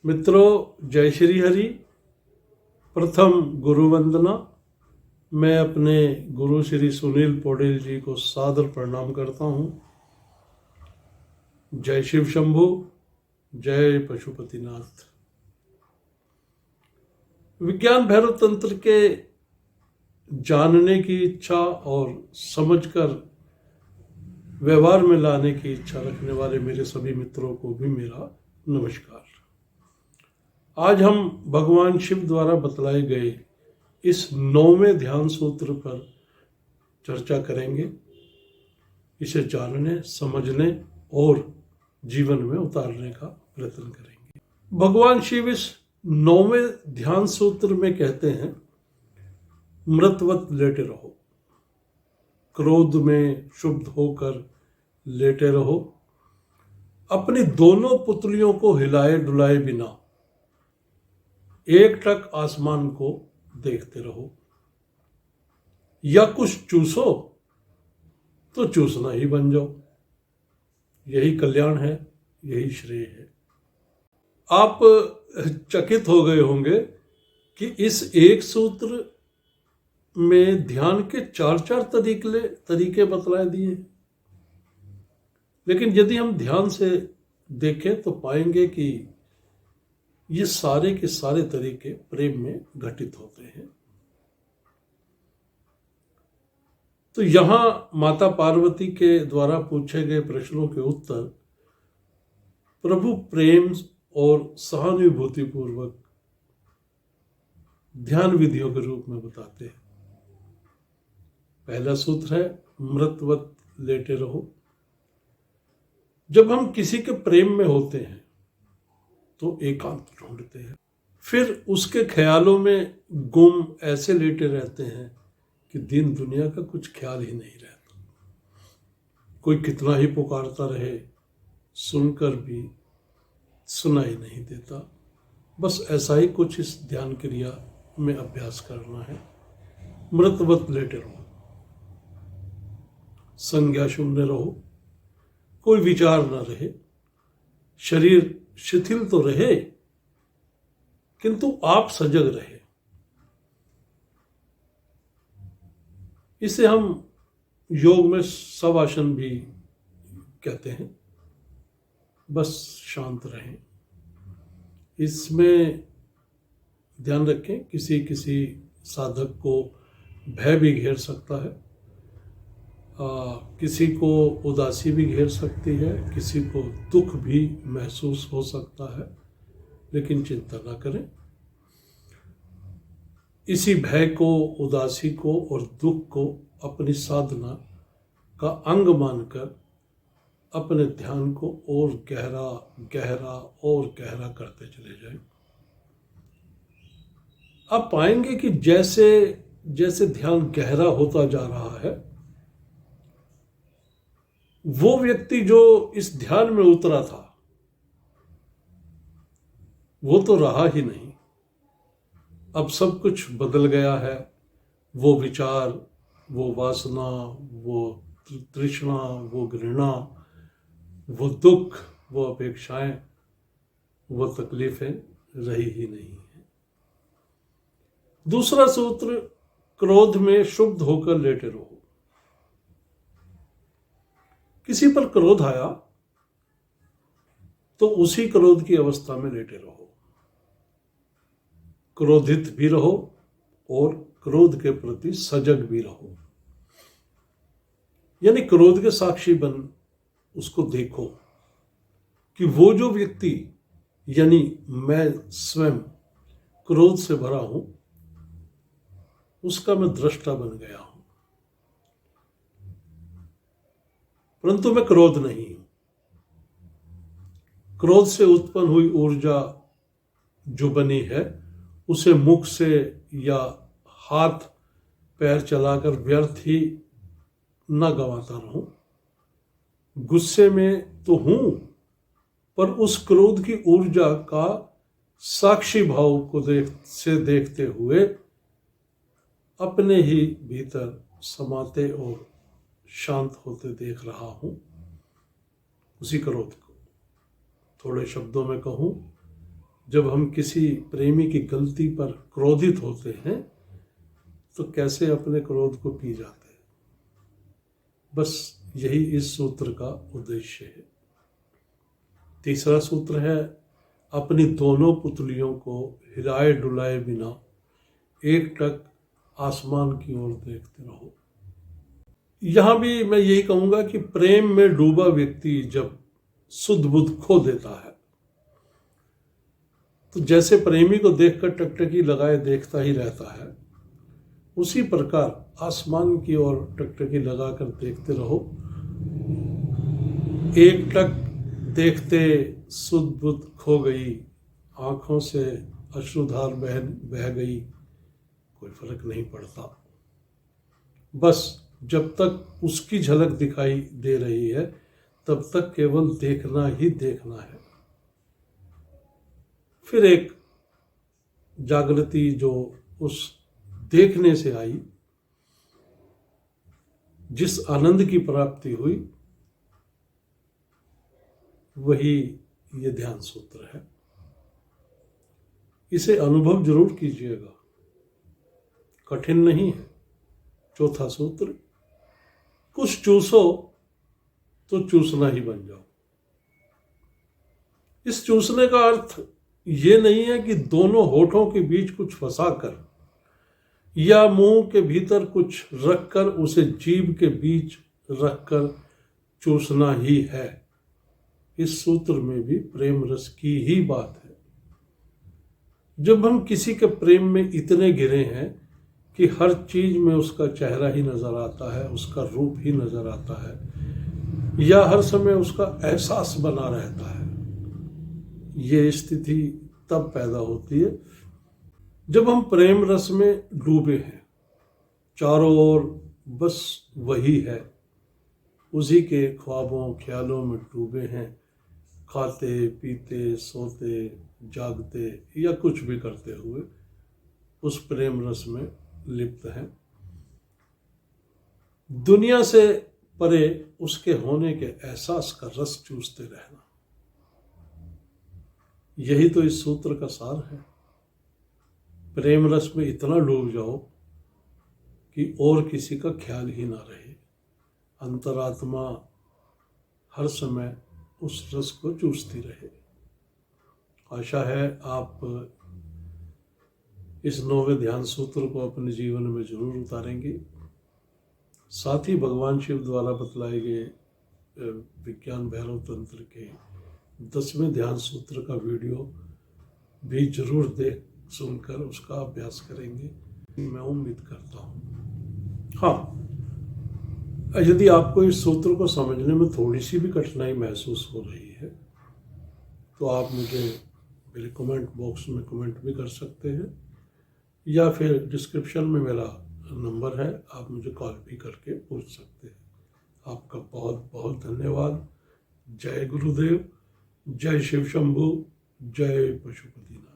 मित्रों, जय श्री हरि। प्रथम गुरु वंदना। मैं अपने गुरु श्री सुनील पौडेल जी को सादर प्रणाम करता हूँ। जय शिव शंभु, जय पशुपतिनाथ। विज्ञान भैरव तंत्र के जानने की इच्छा और समझकर व्यवहार में लाने की इच्छा रखने वाले मेरे सभी मित्रों को भी मेरा नमस्कार। आज हम भगवान शिव द्वारा बतलाए गए इस 9वें ध्यान सूत्र पर चर्चा करेंगे। इसे जानने, समझने और जीवन में उतारने का प्रयत्न करेंगे। भगवान शिव इस 9वें ध्यान सूत्र में कहते हैं, मृतवत लेटे रहो, क्रोध में शुद्ध होकर लेटे रहो, अपनी दोनों पुतलियों को हिलाए डुलाए बिना एकटक आसमान को देखते रहो। या कुछ चूसो तो चूसना ही बन जाओ। यही कल्याण है, यही श्रेय है। आप चकित हो गए होंगे कि इस एक सूत्र में ध्यान के चार तरीके बतलाए दिए। लेकिन यदि हम ध्यान से देखें तो पाएंगे कि ये सारे के सारे तरीके प्रेम में घटित होते हैं। तो यहां माता पार्वती के द्वारा पूछे गए प्रश्नों के उत्तर प्रभु प्रेम और सहानुभूति पूर्वक ध्यान विधियों के रूप में बताते हैं। पहला सूत्र है, मृतवत लेटे रहो। जब हम किसी के प्रेम में होते हैं तो एकांत ढूंढते हैं, फिर उसके ख्यालों में गुम ऐसे लेटे रहते हैं कि दिन दुनिया का कुछ ख्याल ही नहीं रहता। कोई कितना ही पुकारता रहे, सुनकर भी सुनाई नहीं देता। बस ऐसा ही कुछ इस ध्यान क्रिया में अभ्यास करना है। मृतवत लेटे रहो, संज्ञा शून्य रहो, कोई विचार न रहे, शरीर शिथिल तो रहे किंतु आप सजग रहे। इसे हम योग में शवासन भी कहते हैं। बस शांत रहें। इसमें ध्यान रखें, किसी किसी साधक को भय भी घेर सकता है, किसी को उदासी भी घेर सकती है, किसी को दुख भी महसूस हो सकता है। लेकिन चिंता ना करें। इसी भय को, उदासी को और दुख को अपनी साधना का अंग मानकर अपने ध्यान को और गहरा गहरा और गहरा करते चले जाएं। आप पाएंगे कि जैसे जैसे ध्यान गहरा होता जा रहा है, वो व्यक्ति जो इस ध्यान में उतरा था वो तो रहा ही नहीं। अब सब कुछ बदल गया है। वो विचार, वो वासना, वो तृष्णा, वो घृणा, वो दुख, वो अपेक्षाएं, वो तकलीफें रही ही नहीं है। दूसरा सूत्र, क्रोध में शुद्ध होकर लेटे रहो। किसी पर क्रोध आया तो उसी क्रोध की अवस्था में लेटे रहो। क्रोधित भी रहो और क्रोध के प्रति सजग भी रहो। यानी क्रोध के साक्षी बन उसको देखो कि वो जो व्यक्ति, यानी मैं स्वयं क्रोध से भरा हूं, उसका मैं दृष्टा बन गया हूं, परंतु मैं क्रोध नहीं हूं। क्रोध से उत्पन्न हुई ऊर्जा जो बनी है, उसे मुख से या हाथ पैर चलाकर व्यर्थ ही न गंवाता रहूं। गुस्से में तो हूं, पर उस क्रोध की ऊर्जा का साक्षी भाव को देखते हुए अपने ही भीतर समाते और शांत होते देख रहा हूं उसी क्रोध को। थोड़े शब्दों में कहूं जब हम किसी प्रेमी की गलती पर क्रोधित होते हैं तो कैसे अपने क्रोध को पी जाते हैं। बस यही इस सूत्र का उद्देश्य है। तीसरा सूत्र है, अपनी दोनों पुतलियों को हिलाए डुलाए बिना एकटक आसमान की ओर देखते रहो। यहां भी मैं यही कहूंगा कि प्रेम में डूबा व्यक्ति जब सुध बुध खो देता है तो जैसे प्रेमी को देखकर टकटकी लगाए देखता ही रहता है, उसी प्रकार आसमान की ओर टकटकी लगाकर देखते रहो। एक टक देखते सुध बुध खो गई, आंखों से अश्रुधार बह गई, कोई फर्क नहीं पड़ता। बस जब तक उसकी झलक दिखाई दे रही है तब तक केवल देखना ही देखना है। फिर एक जागृति जो उस देखने से आई, जिस आनंद की प्राप्ति हुई, वही ये ध्यान सूत्र है। इसे अनुभव जरूर कीजिएगा, कठिन नहीं है। चौथा सूत्र, कुछ चूसो तो चूसना ही बन जाओ। इस चूसने का अर्थ ये नहीं है कि दोनों होठों के बीच कुछ फंसाकर या मुंह के भीतर कुछ रखकर उसे जीभ के बीच रखकर चूसना ही है। इस सूत्र में भी प्रेम रस की ही बात है। जब हम किसी के प्रेम में इतने घिरे हैं कि हर चीज में उसका चेहरा ही नजर आता है, उसका रूप ही नजर आता है, या हर समय उसका एहसास बना रहता है, ये स्थिति तब पैदा होती है जब हम प्रेम रस में डूबे हैं। चारों ओर बस वही है, उसी के ख्वाबों ख्यालों में डूबे हैं। खाते पीते सोते जागते या कुछ भी करते हुए उस प्रेम रस में लिप्त हैं। दुनिया से परे उसके होने के एहसास का रस चूसते रहना, यही तो इस सूत्र का सार है। प्रेम रस में इतना डूब जाओ कि और किसी का ख्याल ही ना रहे। अंतरात्मा हर समय उस रस को चूसती रहे। आशा है आप इस 9वें ध्यान सूत्र को अपने जीवन में जरूर उतारेंगे। साथ ही भगवान शिव द्वारा बतलाए गए विज्ञान भैरव तंत्र के 10वें ध्यान सूत्र का वीडियो भी जरूर देख सुनकर उसका अभ्यास करेंगे, मैं उम्मीद करता हूँ। हाँ, यदि आपको इस सूत्र को समझने में थोड़ी सी भी कठिनाई महसूस हो रही है तो आप मुझे मेरे कमेंट बॉक्स में कमेंट भी कर सकते हैं, या फिर डिस्क्रिप्शन में मेरा नंबर है, आप मुझे कॉल भी करके पूछ सकते हैं। आपका बहुत बहुत धन्यवाद। जय गुरुदेव, जय शिव शंभु, जय पशुपतिनाथ।